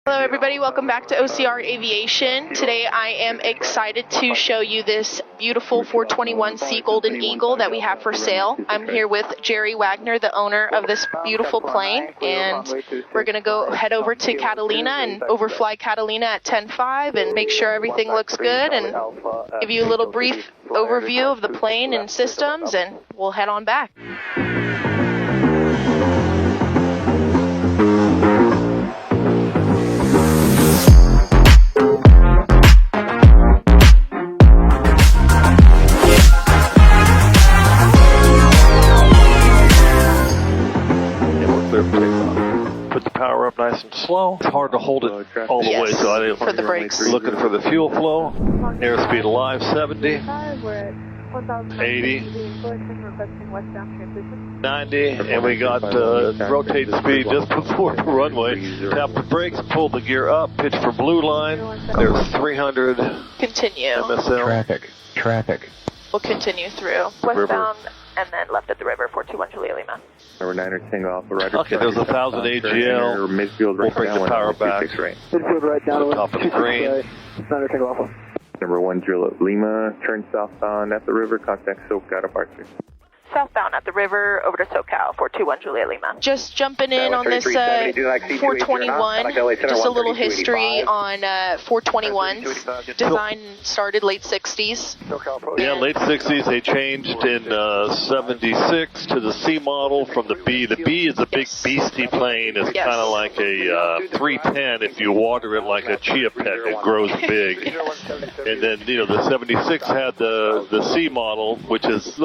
Hello everybody, welcome back to OCR Aviation. Today I am excited to show you this beautiful 421C Golden Eagle that we have for sale. I'm here with Jerry Wagner, the owner of this beautiful plane, and we're going to go head over to Catalina and overfly Catalina at 10.5 and make sure everything looks good and give you a little brief overview of the plane and systems, and we'll head on back. Put the power up nice and slow. It's hard to hold it all the way, so I didn't. For the brakes. Looking for the fuel flow. Airspeed alive, 70, 80, 90, and we got rotate speed just before the runway. Tap the brakes, pull the gear up, pitch for blue line. There's 300. Continue. MSL. Traffic. We'll continue through. Westbound and then left at the river, 421 Julia Lima. Number 9 tango off the right. Okay, there's 1,000 AGL. Midfield We'll bring the power back. Midfield right down to the top of the green. 9 tango alpha. Number 1 Julia Lima, turn southbound at the river, contact SoCal departure. Southbound at the river, over to SoCal, 421 Julia Lima. Just jumping in on this 421, just a little history on 421s. Design started late 60s. Yeah, late 60s. They changed in 76 to the C model from the B. The B is a big beastie plane. It's kind of like a 310 if you water it like a chia pet. It grows big. And then, you know, the 76 had the C model, which is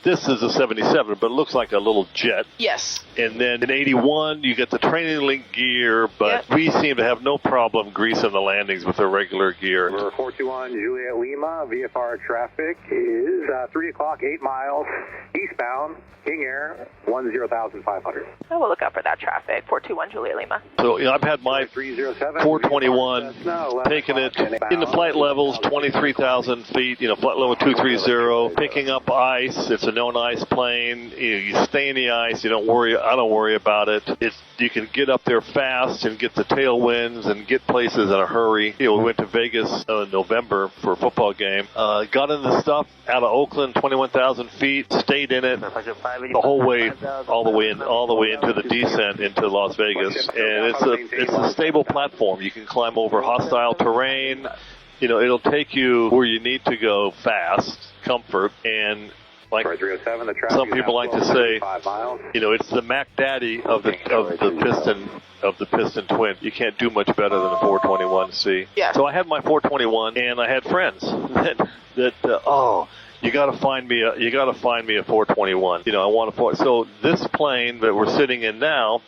this is a 77, but it looks like a little jet. Yes. And then in 81, you get the training link gear, but we seem to have no problem greasing the landings with the regular gear. Number 421 Juliet Lima, VFR traffic is 3 o'clock, 8 miles eastbound, King Air, 10,500. Oh, we'll look out for that traffic, 421 Juliet Lima. So, you know, I've had my 421 taking it in the flight levels, 23,000 feet, you know, flight level 230, picking up ice. It's a known ice plane. You stay in the ice. You don't worry. I don't worry about it. You can get up there fast and get the tailwinds and get places in a hurry. You know, we went to Vegas in November for a football game. Got in the stuff out of Oakland, 21,000 feet. Stayed in it the whole way, all the way into the descent into Las Vegas. And it's a stable platform. You can climb over hostile terrain. You know, it'll take you where you need to go fast, comfort, and like some people like to say, you know, it's the Mac Daddy of the piston twin. You can't do much better than a 421C. Yeah. So I had my 421, and I had friends that you got to find me a 421. You know, I want a so this plane that we're sitting in now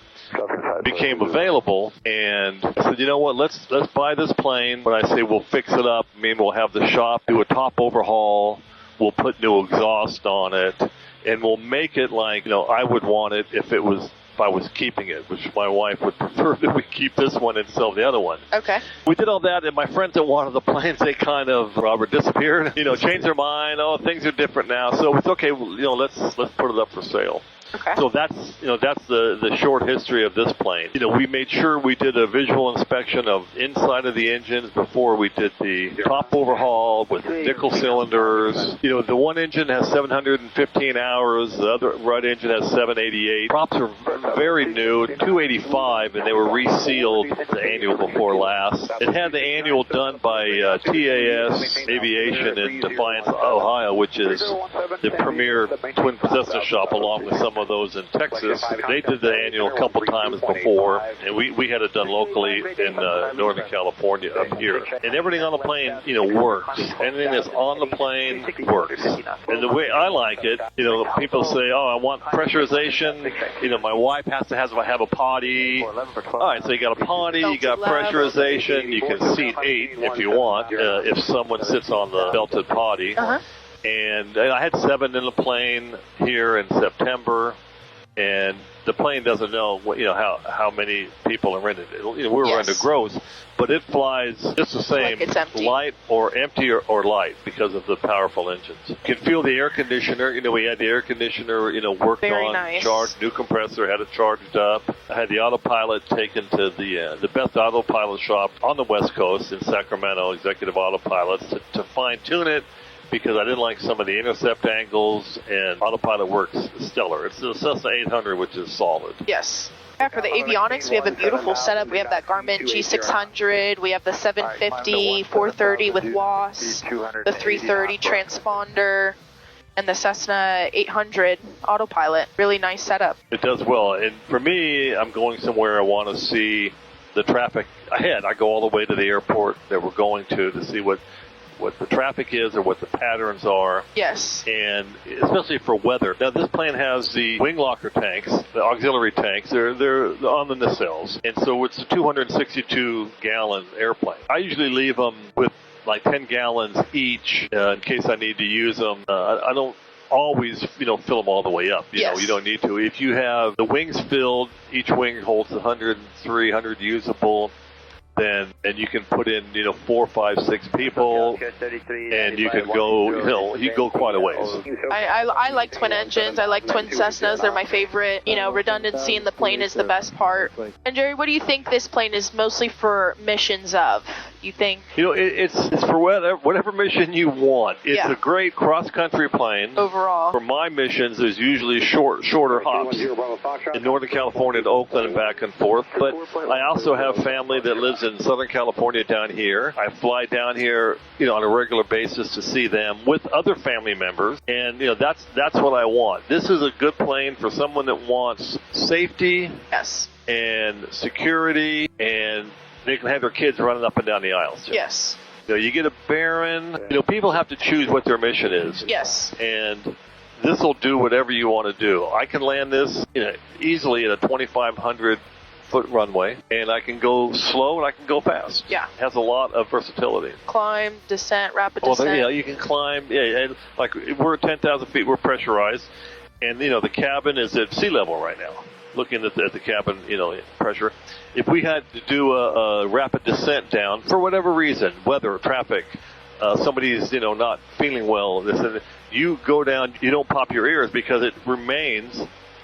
became available, and I said, you know what, let's buy this plane. When I say we'll fix it up, I mean we'll have the shop do a top overhaul. We'll put new exhaust on it, and we'll make it like, you know, I would want it if I was keeping it, which my wife would prefer that we keep this one and sell the other one. Okay. We did all that, and my friends that wanted the planes, they kind of, Robert, disappeared. You know, changed their mind. Oh, things are different now. So it's okay. You know, let's put it up for sale. Okay. So that's the short history of this plane. You know, we made sure we did a visual inspection of inside of the engines before we did the top overhaul with nickel cylinders. You know, the one engine has 715 hours, the other right engine has 788. Props are very new, 285, and they were resealed the annual before last. It had the annual done by TAS Aviation in Defiance, Ohio, which is the premier twin Cessna shop, along with some of those in Texas. They did the annual a couple times before, and we had it done locally in Northern California up here. And everything on the plane, you know, works. Anything that's on the plane works. And the way I like it, you know, people say, oh, I want pressurization. You know, my wife has to have a potty. All right, so you got a potty, you got pressurization, you can seat 8 if you want, if someone sits on the belted potty. And I had 7 in the plane here in September. and the plane doesn't know what, how many people are in it. We're Yes. under gross, but it flies just the same, Like it's empty. light or empty or light because of the powerful engines. You can feel the air conditioner. We had the air conditioner, worked Very on, nice. charged, new compressor, had it charged up. I had the autopilot taken to the best autopilot shop on the West Coast in Sacramento, Executive Autopilots, to fine-tune it, because I didn't like some of the intercept angles, and autopilot works stellar. It's the Cessna 800, which is solid. Yes. Yeah, for the avionics, we have a beautiful setup. We have that Garmin G600, we have the 750, 430 with WAS, the 330 transponder, and the Cessna 800 autopilot. Really nice setup. It does well. And for me, I'm going somewhere I want to see the traffic ahead. I go all the way to the airport that we're going to see what the traffic is or what the patterns are. Yes. And especially for weather. Now, this plane has the wing locker tanks, the auxiliary tanks. They're on the nacelles. And so it's a 262-gallon airplane. I usually leave them with like 10 gallons each in case I need to use them. I don't always, fill them all the way up. Yes. You don't need to. If you have the wings filled, each wing holds 100 usable. And you can put in 4, 5, 6 people, and you can go you go quite a ways. I like twin engines. I like twin Cessnas. They're my favorite. Redundancy in the plane is the best part. And Jerry, what do you think this plane is mostly for missions of? You think? It's for whatever mission you want. It's a great cross-country plane. Overall. For my missions, there's usually shorter hops in Northern California to Oakland and back and forth. But I also have family that lives in Southern California down here. I fly down here, on a regular basis to see them with other family members. And, that's what I want. This is a good plane for someone that wants safety. Yes. And security, and they can have their kids running up and down the aisles. Yes. You get a Baron. People have to choose what their mission is. Yes. And this will do whatever you want to do. I can land this easily at a 2,500-foot runway, and I can go slow and I can go fast. Yeah. It has a lot of versatility. Climb, descent, rapid descent. Well, you can climb. Yeah, and like we're at 10,000 feet. We're pressurized, and the cabin is at sea level right now. Looking at the cabin, pressure. If we had to do a rapid descent down for whatever reason, weather, traffic, somebody's not feeling well, you go down. You don't pop your ears because it remains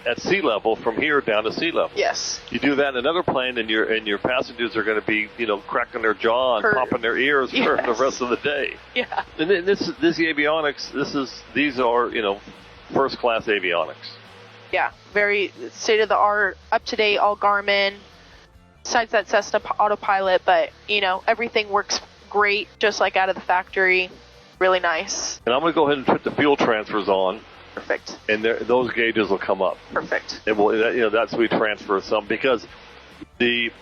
at sea level from here down to sea level. Yes. You do that in another plane, and your passengers are going to be cracking their jaw and popping their ears for the rest of the day. Yeah. And then this avionics. These are first class avionics. Yeah, very state-of-the-art, up-to-date, all Garmin, besides that Cessna autopilot, but, everything works great, just like out of the factory. Really nice. And I'm going to go ahead and put the fuel transfers on. Perfect. And those gauges will come up. Perfect. And that's we transfer some, because the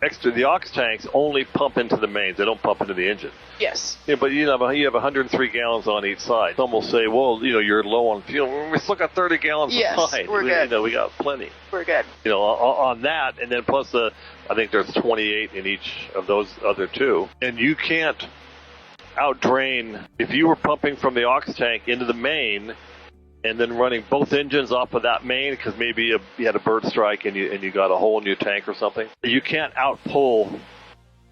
aux tanks only pump into the mains. They don't pump into the engine. Yes. Yeah, but you have 103 gallons on each side. Some will say, well, you're low on fuel. We still got 30 gallons aside. We're good. We got plenty. We're good. On that, and then plus I think there's 28 in each of those other two. And you can't outdrain, if you were pumping from the aux tank into the main, and then running both engines off of that main, because maybe you had a bird strike and you got a hole in your tank or something. You can't outpull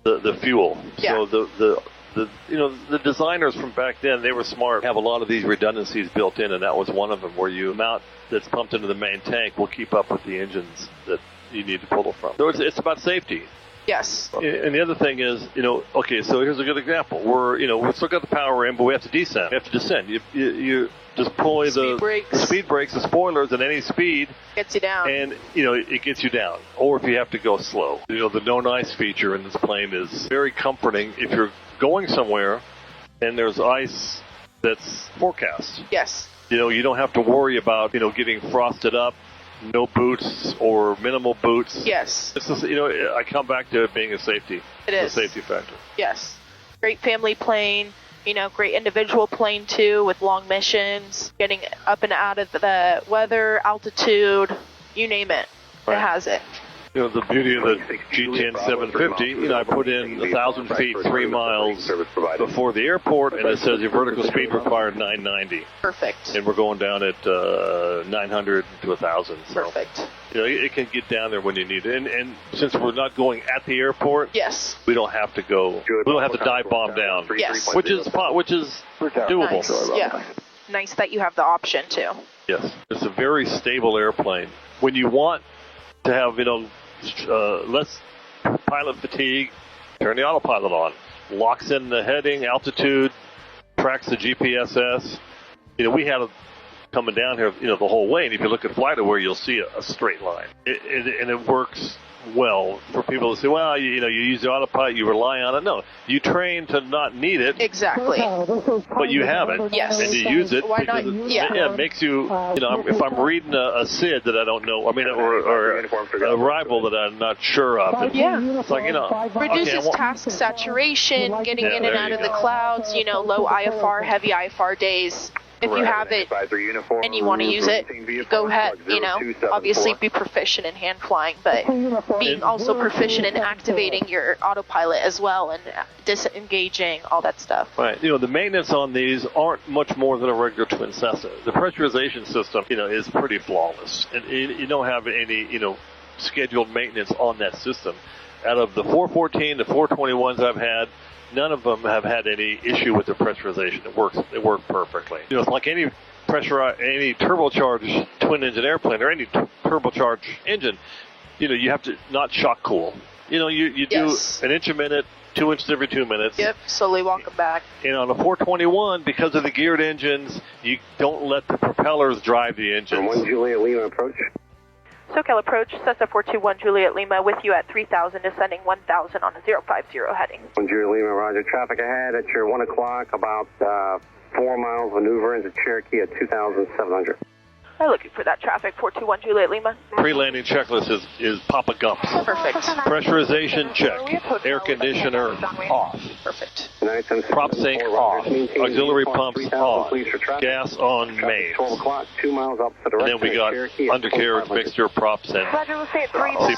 the fuel. Yeah. So the designers from back then, they were smart. Have a lot of these redundancies built in, and that was one of them, where the amount that's pumped into the main tank will keep up with the engines that you need to pull it from. So it's about safety. Yes. And the other thing is, okay, so here's a good example. We still got the power in, but we have to descend. We have to descend. You deploy the speed brakes, the spoilers at any speed. Gets you down. And, it gets you down. Or if you have to go slow. The known ice feature in this plane is very comforting if you're going somewhere and there's ice that's forecast. Yes. You don't have to worry about, getting frosted up. No boots or minimal boots. Yes. This is, I come back to it being a safety. It is. A safety factor. Yes. Great family plane. Great individual plane too, with long missions, getting up and out of the weather, altitude, you name it. Right. It has it. You know, the beauty of the GTN 750, I put in 1,000 feet, 3 miles before the airport, and it says your vertical speed required 990. Perfect. And we're going down at 900 to 1,000. So, perfect. It can get down there when you need it. And since we're not going at the airport, yes, we don't have to go. We don't have to dive bomb down. Yes. Which is doable. Nice. Yeah. Nice that you have the option too. Yes. It's a very stable airplane. When you want to have, less pilot fatigue, turn the autopilot on. Locks in the heading, altitude, tracks the GPSS. We had coming down here, the whole way, and if you look at FlightAware, you'll see a straight line. And it works well for people to say, well, you use the autopilot, you rely on it. No, you train to not need it. Exactly. But you have it. Yes. And you use it. Why not? Yeah. It makes you, if I'm reading a SID that I don't know, or a rival that I'm not sure of. Yeah. It's like, reduces task saturation, getting in and out of the clouds, low IFR, heavy IFR days. If you have it and you want to use it, go ahead, obviously be proficient in hand flying, but being also proficient in activating your autopilot as well and disengaging, all that stuff. Right. The maintenance on these aren't much more than a regular twin Cessna. The pressurization system, is pretty flawless. And you don't have any, scheduled maintenance on that system. Out of the 414, the 421s I've had, none of them have had any issue with the pressurization. It works perfectly. It's like any turbocharged twin engine airplane or any turbocharged engine. You have to not shock cool. You do an inch a minute, 2 inches every 2 minutes. Yep, slowly walk them back. And on a 421, because of the geared engines, you don't let the propellers drive the engines. 1 Juliet Lima approach. SoCal approach, Cessna 421 Juliet Lima with you at 3,000, descending 1,000 on a 050 heading. 1 Juliet Lima, roger. Traffic ahead at your 1 o'clock, about 4 miles maneuver into Cherokee at 2,700. I'm looking for that traffic, 421 Juliet Lima. Pre-landing checklist is Papa Gumps. Perfect. Pressurization check. Air conditioner off. Perfect. Prop sink off. Auxiliary pumps off. Gas on mains. 12 o'clock, 2 miles up to the And then we got undercarriage, mixture, props, and seatbelts.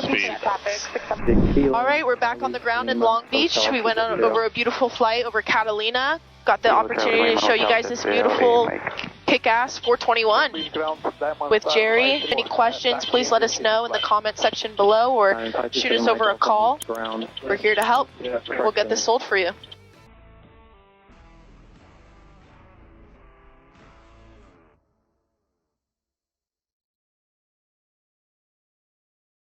Speed. All right, we're back on the ground in Long Beach. We went over a beautiful flight over Catalina. Got the opportunity to show you guys this beautiful kick-ass 421 with Jerry. Any questions, please let us know in the comment section below or shoot us over a call. We're here to help. We'll get this sold for you.